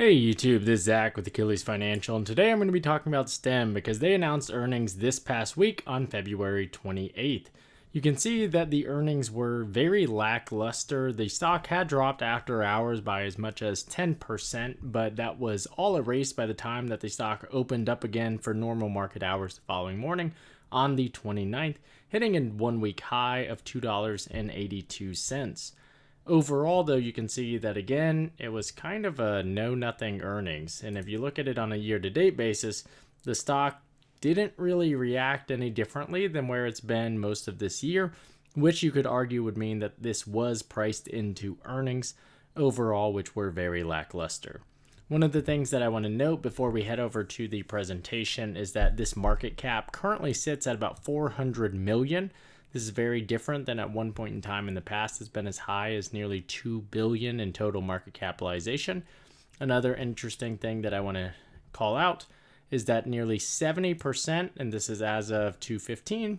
Hey YouTube, this is Zach with Achilles Financial, and today I'm going to be talking about STEM because they announced earnings this past week on February 28th. You can see that the earnings were very lackluster. The stock had dropped after hours by as much as 10%, but that was all erased by the time that the stock opened up again for normal market hours the following morning on the 29th, hitting a one-week high of $2.82. Overall, though, you can see that again, it was kind of a know-nothing earnings. And if you look at it on a year-to-date basis, the stock didn't really react any differently than where it's been most of this year, which you could argue would mean that this was priced into earnings overall, which were very lackluster. One of the things that I want to note before we head over to the presentation is that this market cap currently sits at about 400 million. This is very different than at one point in time in the past. It's been as high as nearly 2 billion in total market capitalization. Another interesting thing that I want to call out is that nearly 70%, and this is as of 2/15,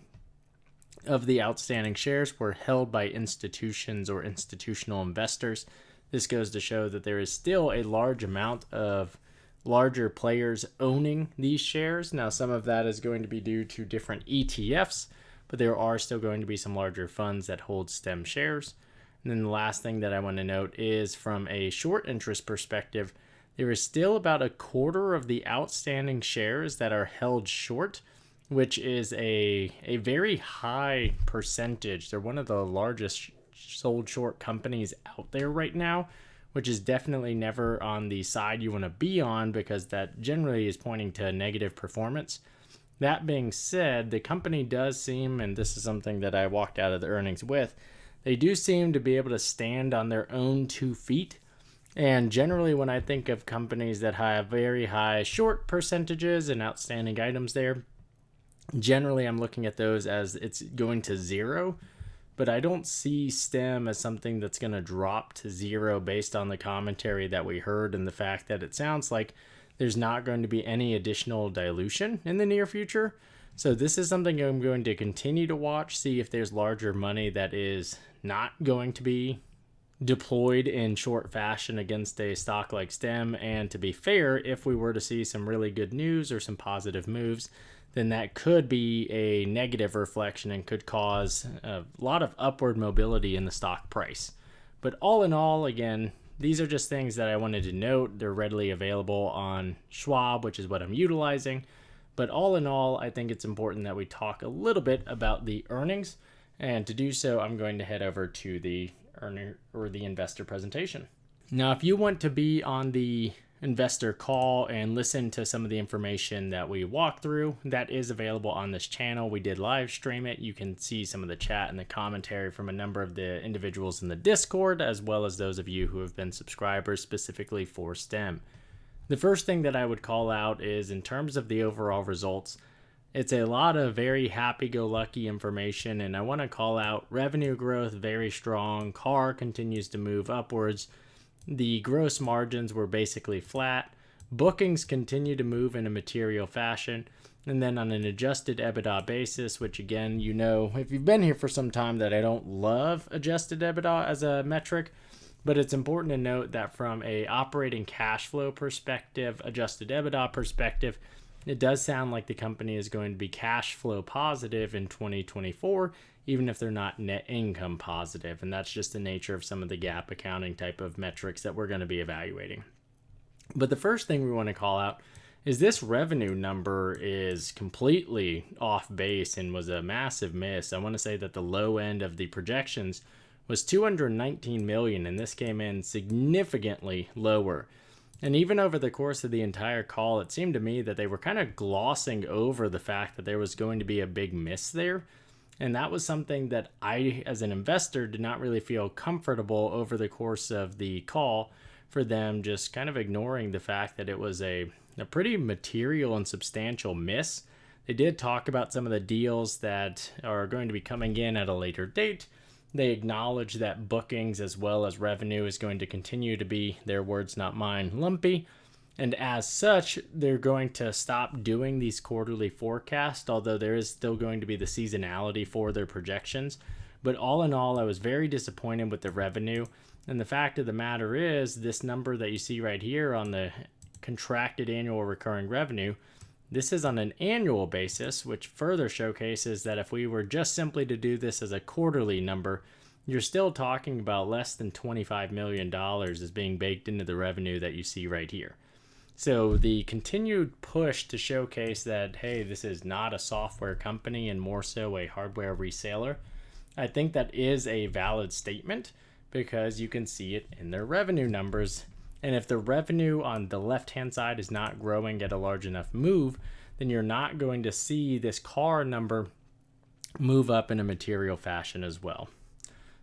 of the outstanding shares were held by institutions or institutional investors. This goes to show that there is still a large amount of larger players owning these shares. Now, some of that is going to be due to different ETFs, but there are still going to be some larger funds that hold STEM shares. And then the last thing that I want to note is from a short interest perspective, there is still about a quarter of the outstanding shares that are held short, which is a very high percentage. They're one of the largest sold short companies out there right now, which is definitely never on the side you want to be on because that generally is pointing to negative performance. That being said, the company does seem, and this is something that I walked out of the earnings with, they do seem to be able to stand on their own 2 feet. And generally, when I think of companies that have very high short percentages and outstanding items there, generally I'm looking at those as it's going to zero. But I don't see STEM as something that's going to drop to zero based on the commentary that we heard and the fact that it sounds like there's not going to be any additional dilution in the near future. So this is something I'm going to continue to watch, see if there's larger money that is not going to be deployed in short fashion against a stock like STEM. And to be fair, if we were to see some really good news or some positive moves, then that could be a negative reflection and could cause a lot of upward mobility in the stock price. But all in all, again, these are just things that I wanted to note. They're readily available on Schwab, which is what I'm utilizing. But all in all, I think it's important that we talk a little bit about the earnings. And to do so, I'm going to head over to the earner or the investor presentation. Now, if you want to be on the investor call and listen to some of the information that we walk through, that is available on this channel. We did live stream it. You can see some of the chat and the commentary from a number of the individuals in the Discord, as well as those of you who have been subscribers specifically for STEM. The first thing that I would call out is in terms of the overall results, it's a lot of very happy-go-lucky information, and I want to call out revenue growth very strong. CAR continues to move upwards. The gross margins were basically flat. Bookings continue to move in a material fashion. And then on an adjusted EBITDA basis, which again, you know, if you've been here for some time that I don't love adjusted EBITDA as a metric, but it's important to note that from a operating cash flow perspective, adjusted EBITDA perspective, it does sound like the company is going to be cash flow positive in 2024, even if they're not net income positive. And that's just the nature of some of the GAAP accounting type of metrics that we're going to be evaluating. But the first thing we want to call out is this revenue number is completely off base and was a massive miss. I want to say that the low end of the projections was 219 million, and this came in significantly lower. And even over the course of the entire call, it seemed to me that they were kind of glossing over the fact that there was going to be a big miss there. And that was something that I, as an investor, did not really feel comfortable over the course of the call for them just kind of ignoring the fact that it was a pretty material and substantial miss. They did talk about some of the deals that are going to be coming in at a later date. They acknowledge that bookings as well as revenue is going to continue to be, their words not mine, lumpy. And as such, they're going to stop doing these quarterly forecasts, although there is still going to be the seasonality for their projections. But all in all, I was very disappointed with the revenue. And the fact of the matter is, this number that you see right here on the contracted annual recurring revenue, this is on an annual basis, which further showcases that if we were just simply to do this as a quarterly number, you're still talking about less than $25 million as being baked into the revenue that you see right here. So the continued push to showcase that, hey, this is not a software company and more so a hardware reseller, I think that is a valid statement because you can see it in their revenue numbers. And if the revenue on the left-hand side is not growing at a large enough move, then you're not going to see this CARR number move up in a material fashion as well.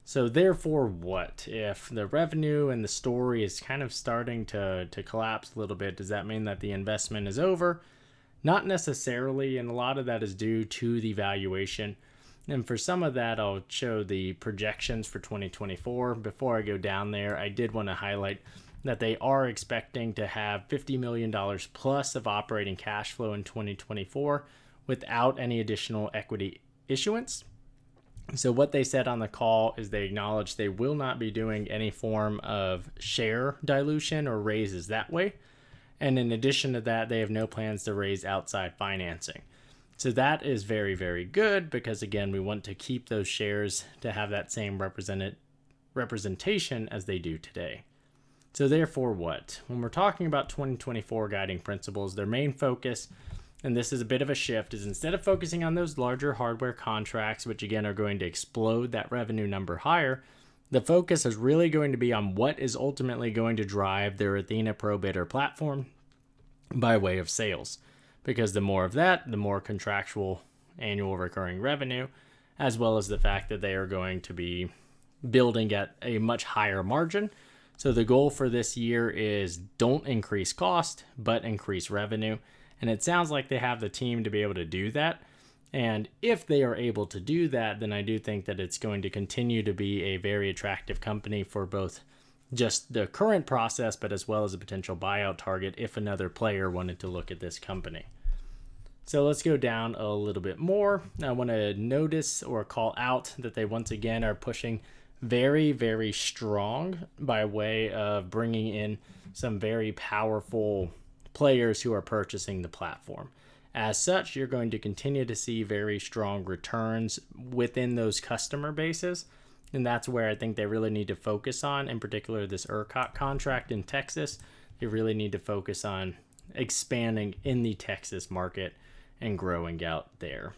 So therefore, what? If the revenue and the story is kind of starting to collapse a little bit, does that mean that the investment is over? Not necessarily, and a lot of that is due to the valuation. And for some of that, I'll show the projections for 2024. Before I go down there, I did want to highlight that they are expecting to have $50 million plus of operating cash flow in 2024 without any additional equity issuance. So what they said on the call is they acknowledge they will not be doing any form of share dilution or raises that way. And in addition to that, they have no plans to raise outside financing. So that is very, very good because, again, we want to keep those shares to have that same representation as they do today. So therefore what? When we're talking about 2024 guiding principles, their main focus, and this is a bit of a shift, is instead of focusing on those larger hardware contracts, which again are going to explode that revenue number higher, the focus is really going to be on what is ultimately going to drive their Athena ProBidder platform by way of sales. Because the more of that, the more contractual annual recurring revenue, as well as the fact that they are going to be building at a much higher margin. So the goal for this year is don't increase cost, but increase revenue. And it sounds like they have the team to be able to do that. And if they are able to do that, then I do think that it's going to continue to be a very attractive company for both just the current process, but as well as a potential buyout target if another player wanted to look at this company. So let's go down a little bit more. I want to notice or call out that they once again are pushing very, very strong by way of bringing in some very powerful players who are purchasing the platform. As such, you're going to continue to see very strong returns within those customer bases. And that's where I think they really need to focus on, in particular, this ERCOT contract in Texas. They really need to focus on expanding in the Texas market and growing out there.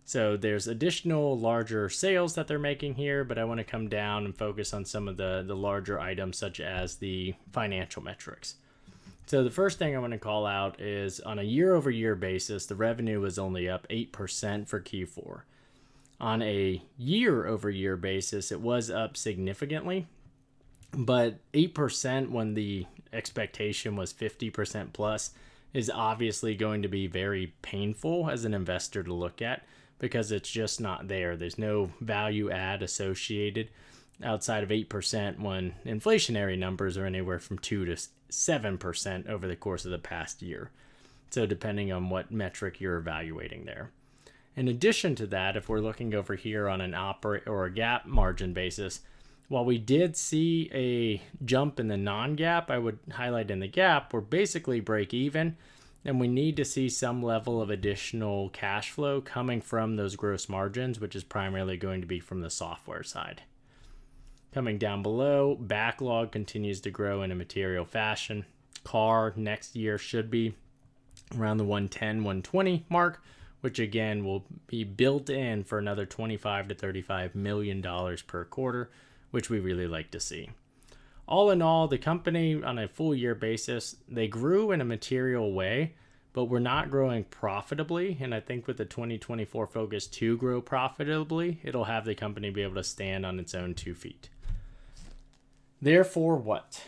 So there's additional larger sales that they're making here, but I want to come down and focus on some of the larger items, such as the financial metrics. So the first thing I want to call out is on a year-over-year basis, the revenue was only up 8% for Q4. On a year-over-year basis, it was up significantly, but 8% when the expectation was 50% plus is obviously going to be very painful as an investor to look at because it's just not there. There's no value add associated outside of 8% when inflationary numbers are anywhere from 2 to 7% over the course of the past year. So depending on what metric you're evaluating there. In addition to that, if we're looking over here on an operate or a GAAP margin basis, while we did see a jump in the non-GAAP, I would highlight in the GAAP, we're basically break even, and we need to see some level of additional cash flow coming from those gross margins, which is primarily going to be from the software side. Coming down below, backlog continues to grow in a material fashion. CARR next year should be around the 110, 120 mark, which again will be built in for another $25 to $35 million per quarter, which we really like to see. All in all, the company on a full year basis, they grew in a material way, but we're not growing profitably. And I think with the 2024 focus to grow profitably, it'll have the company be able to stand on its own 2 feet. Therefore, what?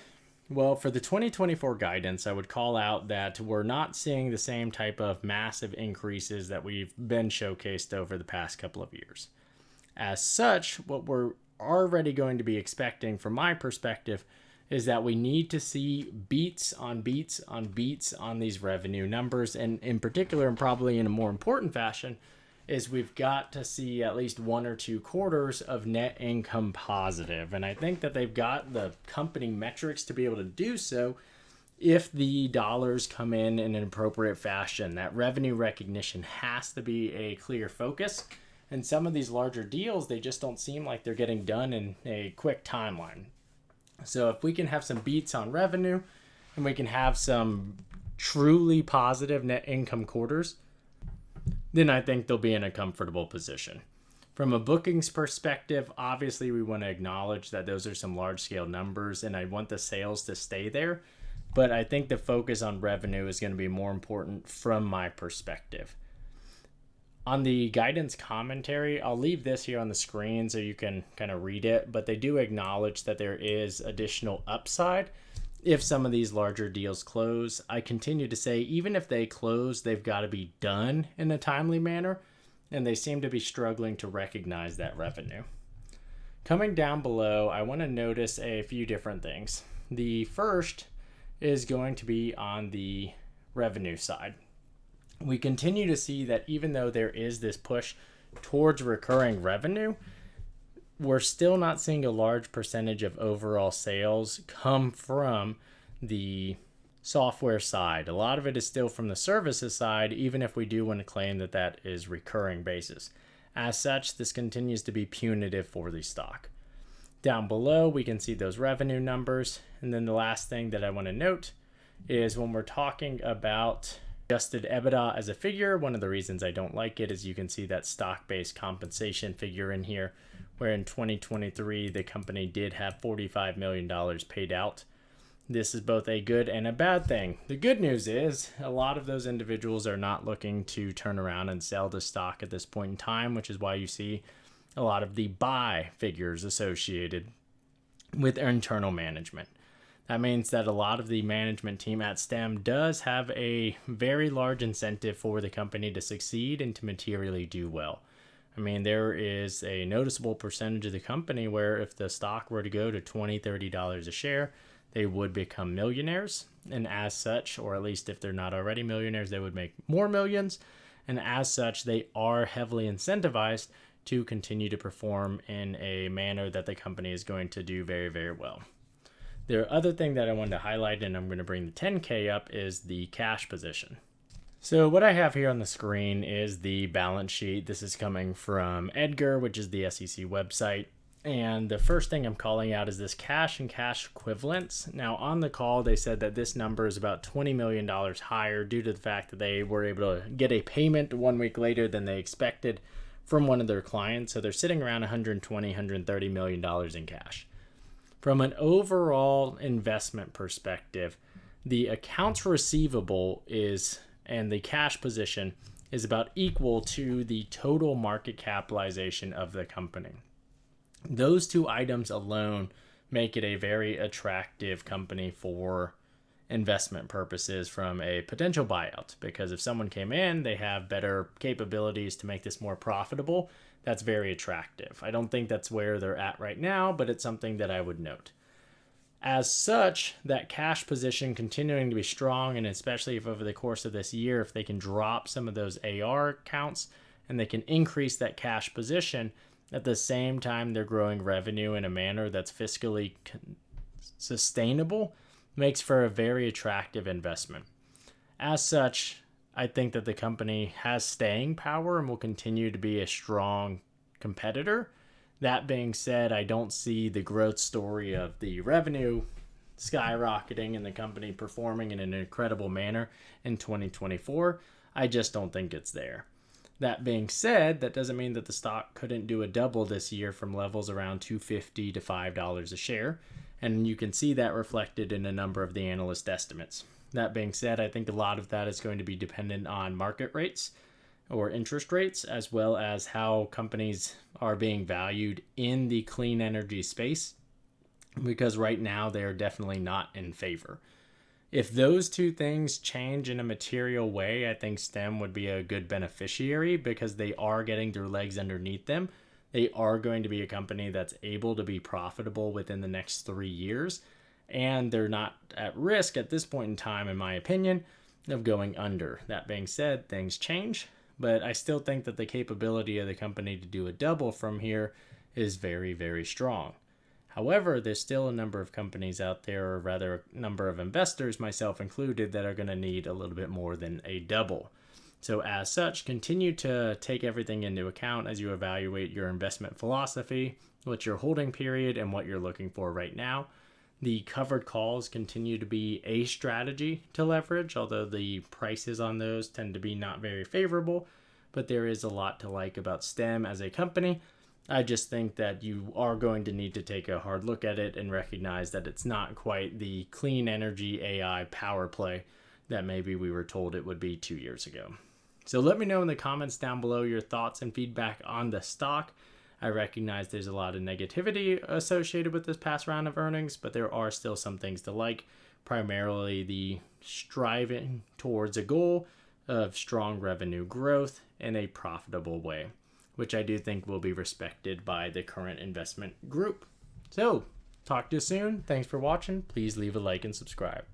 Well, for the 2024 guidance, I would call out that we're not seeing the same type of massive increases that we've been showcased over the past couple of years. As such, what we're already going to be expecting from my perspective is that we need to see beats on beats on beats on these revenue numbers. And in particular, and probably in a more important fashion, is we've got to see at least 1 or 2 quarters of net income positive. And I think that they've got the company metrics to be able to do so if the dollars come in an appropriate fashion. That revenue recognition has to be a clear focus. And some of these larger deals, they just don't seem like they're getting done in a quick timeline. So if we can have some beats on revenue and we can have some truly positive net income quarters, then I think they'll be in a comfortable position. From a bookings perspective, obviously we want to acknowledge that those are some large scale numbers and I want the sales to stay there. But I think the focus on revenue is going to be more important from my perspective. On the guidance commentary, I'll leave this here on the screen so you can kind of read it, but they do acknowledge that there is additional upside if some of these larger deals close. I continue to say, even if they close, they've got to be done in a timely manner, and they seem to be struggling to recognize that revenue. Coming down below, I want to notice a few different things. The first is going to be on the revenue side. We continue to see that even though there is this push towards recurring revenue, we're still not seeing a large percentage of overall sales come from the software side. A lot of it is still from the services side, even if we do want to claim that that is recurring basis. As such, this continues to be punitive for the stock. Down below, we can see those revenue numbers. And then the last thing that I want to note is when we're talking about adjusted EBITDA as a figure, one of the reasons I don't like it is you can see that stock-based compensation figure in here, where in 2023, the company did have $45 million paid out. This is both a good and a bad thing. The good news is a lot of those individuals are not looking to turn around and sell the stock at this point in time, which is why you see a lot of the buy figures associated with internal management. That means that a lot of the management team at STEM does have a very large incentive for the company to succeed and to materially do well. I mean, there is a noticeable percentage of the company where if the stock were to go to $20, $30 a share, they would become millionaires. And as such, or at least if they're not already millionaires, they would make more millions. And as such, they are heavily incentivized to continue to perform in a manner that the company is going to do very, very well. The other thing that I wanted to highlight, and I'm going to bring the 10K up, is the cash position. So what I have here on the screen is the balance sheet. This is coming from Edgar, which is the SEC website. And the first thing I'm calling out is this cash and cash equivalents. Now on the call, they said that this number is about $20 million higher due to the fact that they were able to get a payment 1 week later than they expected from one of their clients. So they're sitting around $120, $130 million in cash. From an overall investment perspective, the accounts receivable and the cash position is about equal to the total market capitalization of the company. Those two items alone make it a very attractive company for investment purposes from a potential buyout, because if someone came in, they have better capabilities to make this more profitable. That's very attractive. I don't think that's where they're at right now, but it's something that I would note. As such, that cash position continuing to be strong, and especially if over the course of this year, if they can drop some of those AR counts and they can increase that cash position, at the same time they're growing revenue in a manner that's fiscally sustainable, makes for a very attractive investment. As such, I think that the company has staying power and will continue to be a strong competitor. That being said, I don't see the growth story of the revenue skyrocketing and the company performing in an incredible manner in 2024. I just don't think it's there. That being said, that doesn't mean that the stock couldn't do a double this year from levels around $2.50 to $5 a share. And you can see that reflected in a number of the analyst estimates. That being said, I think a lot of that is going to be dependent on market rates or interest rates, as well as how companies are being valued in the clean energy space, because right now they are definitely not in favor. If those two things change in a material way, I think STEM would be a good beneficiary because they are getting their legs underneath them. They are going to be a company that's able to be profitable within the next 3 years, and they're not at risk at this point in time, in my opinion, of going under. That being said, things change, but I still think that the capability of the company to do a double from here is very, very strong. However, there's still a number of companies out there, or rather a number of investors, myself included, that are going to need a little bit more than a double. So as such, continue to take everything into account as you evaluate your investment philosophy, what's your holding period, and what you're looking for right now. The covered calls continue to be a strategy to leverage, although the prices on those tend to be not very favorable, but there is a lot to like about STEM as a company. I just think that you are going to need to take a hard look at it and recognize that it's not quite the clean energy AI power play that maybe we were told it would be 2 years ago. So let me know in the comments down below your thoughts and feedback on the stock. I recognize there's a lot of negativity associated with this past round of earnings, but there are still some things to like, primarily the striving towards a goal of strong revenue growth in a profitable way, which I do think will be respected by the current investment group. So, talk to you soon. Thanks for watching. Please leave a like and subscribe.